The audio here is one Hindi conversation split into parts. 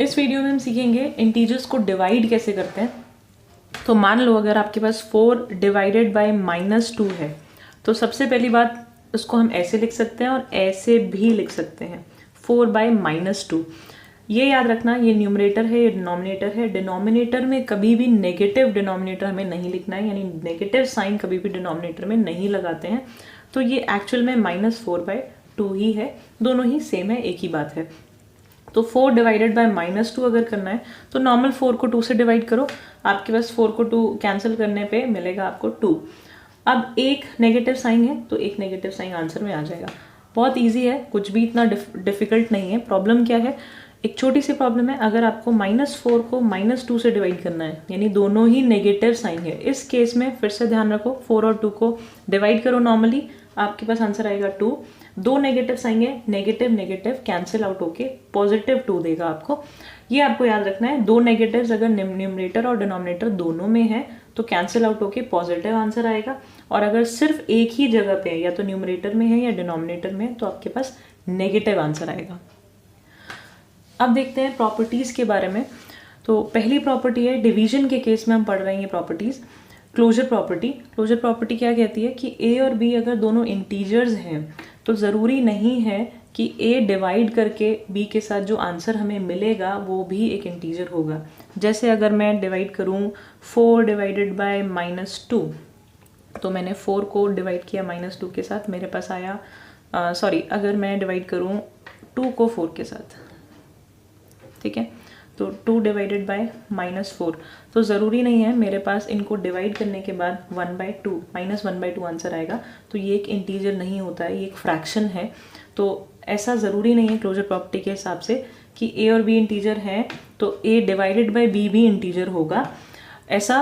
इस वीडियो में हम सीखेंगे इंटीजर्स को डिवाइड कैसे करते हैं। तो मान लो अगर आपके पास 4 डिवाइडेड बाय -2 है, तो सबसे पहली बात उसको हम ऐसे लिख सकते हैं और ऐसे भी लिख सकते हैं, 4 बाय -2। ये याद रखना, ये न्यूमरेटर है, ये डिनोमिनेटर है। डिनोमिनेटर में कभी भी नेगेटिव डिनोमिनेटर हमें नहीं लिखना है, यानी नेगेटिव साइन कभी भी डिनोमिनेटर में नहीं लगाते हैं। तो ये एक्चुअल में -4/2 ही है, दोनों ही सेम है, एक ही बात है। तो 4 डिवाइडेड बाय -2 अगर करना है तो नॉर्मल 4 को 2 से डिवाइड करो, आपके पास 4 को 2 कैंसिल करने पे मिलेगा आपको 2। अब एक नेगेटिव साइन है तो एक नेगेटिव साइन आंसर में आ जाएगा। बहुत इजी है, कुछ भी इतना डिफिकल्ट नहीं है। प्रॉब्लम क्या है, एक छोटी सी प्रॉब्लम है, अगर आपको -4 को -2 से डिवाइड करना है, यानी दोनों ही नेगेटिव साइन है, इस केस में फिर से ध्यान रखो 4 और 2 को डिवाइड करो नॉर्मली, आपके पास आंसर आएगा 2। दो नेगेटिव साइन है, नेगेटिव नेगेटिव कैंसिल आउट होके पॉजिटिव 2 देगा आपको। ये आपको याद रखना है, दो नेगेटिव्स अगर न्यूमरेटर और डिनोमिनेटर दोनों में है तो कैंसिल आउट होके पॉजिटिव आंसर आएगा, और अगर सिर्फ एक ही जगह पे है, या तो न्यूमरेटर में है या डिनोमिनेटर में है, तो आपके पास नेगेटिव आंसर आएगा। अब देखते हैं प्रॉपर्टीज के बारे में। तो पहली प्रॉपर्टी है, डिवीजन के केस में हम पढ़ रहे हैं ये properties, closure property. Closure property क्या कहती है कि ए और बी अगर दोनों इंटीजर्स हैं तो ज़रूरी नहीं है कि ए डिवाइड करके बी के साथ जो आंसर हमें मिलेगा वो भी एक इंटीजर होगा। जैसे अगर मैं डिवाइड करूँ 4 डिवाइडेड बाय -2, तो मैंने 4 को डिवाइड किया -2 के साथ, मेरे पास आया अगर मैं डिवाइड करूँ 2 को 4 के साथ, ठीक है, तो 2 डिवाइडेड बाय -4, तो ज़रूरी नहीं है मेरे पास इनको डिवाइड करने के बाद 1/2 -1/2 आंसर आएगा। तो ये एक इंटीजर नहीं होता है, ये एक फ्रैक्शन है। तो ऐसा ज़रूरी नहीं है क्लोजर प्रॉपर्टी के हिसाब से कि ए और बी इंटीजर हैं तो ए डिवाइडेड बाय बी भी इंटीजर होगा। ऐसा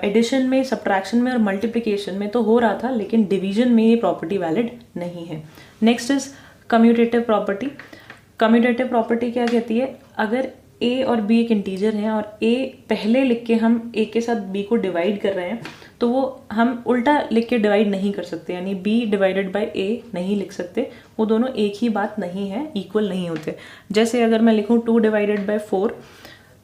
एडिशन में, सब्ट्रैक्शन में और मल्टीप्लिकेशन में तो हो रहा था, लेकिन डिवीजन में ये प्रॉपर्टी वैलिड नहीं है। Next is commutative property. Commutative property क्या कहती है, अगर ए और बी एक इंटीजर हैं और ए पहले लिख के हम ए के साथ बी को डिवाइड कर रहे हैं, तो वो हम उल्टा लिख के डिवाइड नहीं कर सकते, यानी बी डिवाइडेड बाय ए नहीं लिख सकते, वो दोनों एक ही बात नहीं है, इक्वल नहीं होते। जैसे अगर मैं लिखूँ 2 डिवाइडेड बाय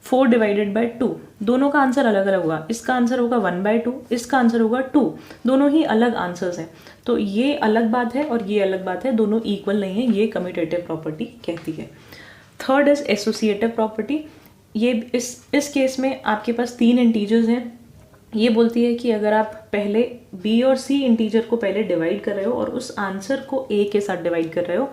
4 डिवाइडेड बाय 2, दोनों का आंसर अलग अलग होगा। इसका आंसर होगा 1/2, इसका आंसर होगा 2, दोनों ही अलग आंसर्स हैं। तो ये अलग बात है और ये अलग बात है, दोनों इक्वल नहीं है, ये कम्यूटेटिव प्रॉपर्टी कहती है। Third is associative property. ये इस केस में आपके पास 3 इंटीजर्स हैं। ये बोलती है कि अगर आप पहले बी और सी इंटीजर को पहले डिवाइड कर रहे हो और उस आंसर को ए के साथ डिवाइड कर रहे हो,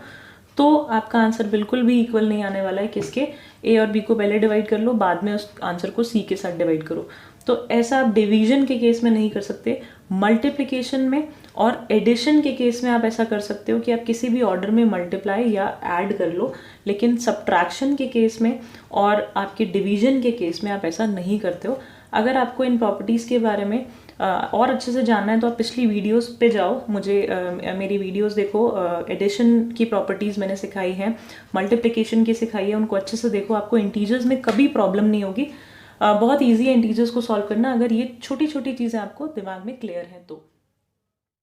तो आपका आंसर बिल्कुल भी इक्वल नहीं आने वाला है। किसके, ए और बी को पहले डिवाइड कर लो, बाद में उस आंसर को सी के साथ डिवाइड करो। तो ऐसा आप डिवीजन के केस में नहीं कर सकते। मल्टीप्लिकेशन में और एडिशन के केस में आप ऐसा कर सकते हो कि आप किसी भी ऑर्डर में मल्टीप्लाई या ऐड कर लो, लेकिन सब्ट्रैक्शन के केस में और आपके डिवीजन के केस में आप ऐसा नहीं करते हो। अगर आपको इन प्रॉपर्टीज़ के बारे में और अच्छे से जानना है तो आप पिछली वीडियोस पे जाओ, मेरी वीडियोस देखो। एडिशन की प्रॉपर्टीज़ मैंने सिखाई हैं, मल्टीप्लिकेशन की सिखाई है, उनको अच्छे से देखो, आपको इंटीजर्स में कभी प्रॉब्लम नहीं होगी। बहुत ईजी है इंटीजर्स को सॉल्व करना, अगर ये छोटी छोटी चीज़ें आपको दिमाग में क्लियर है तो।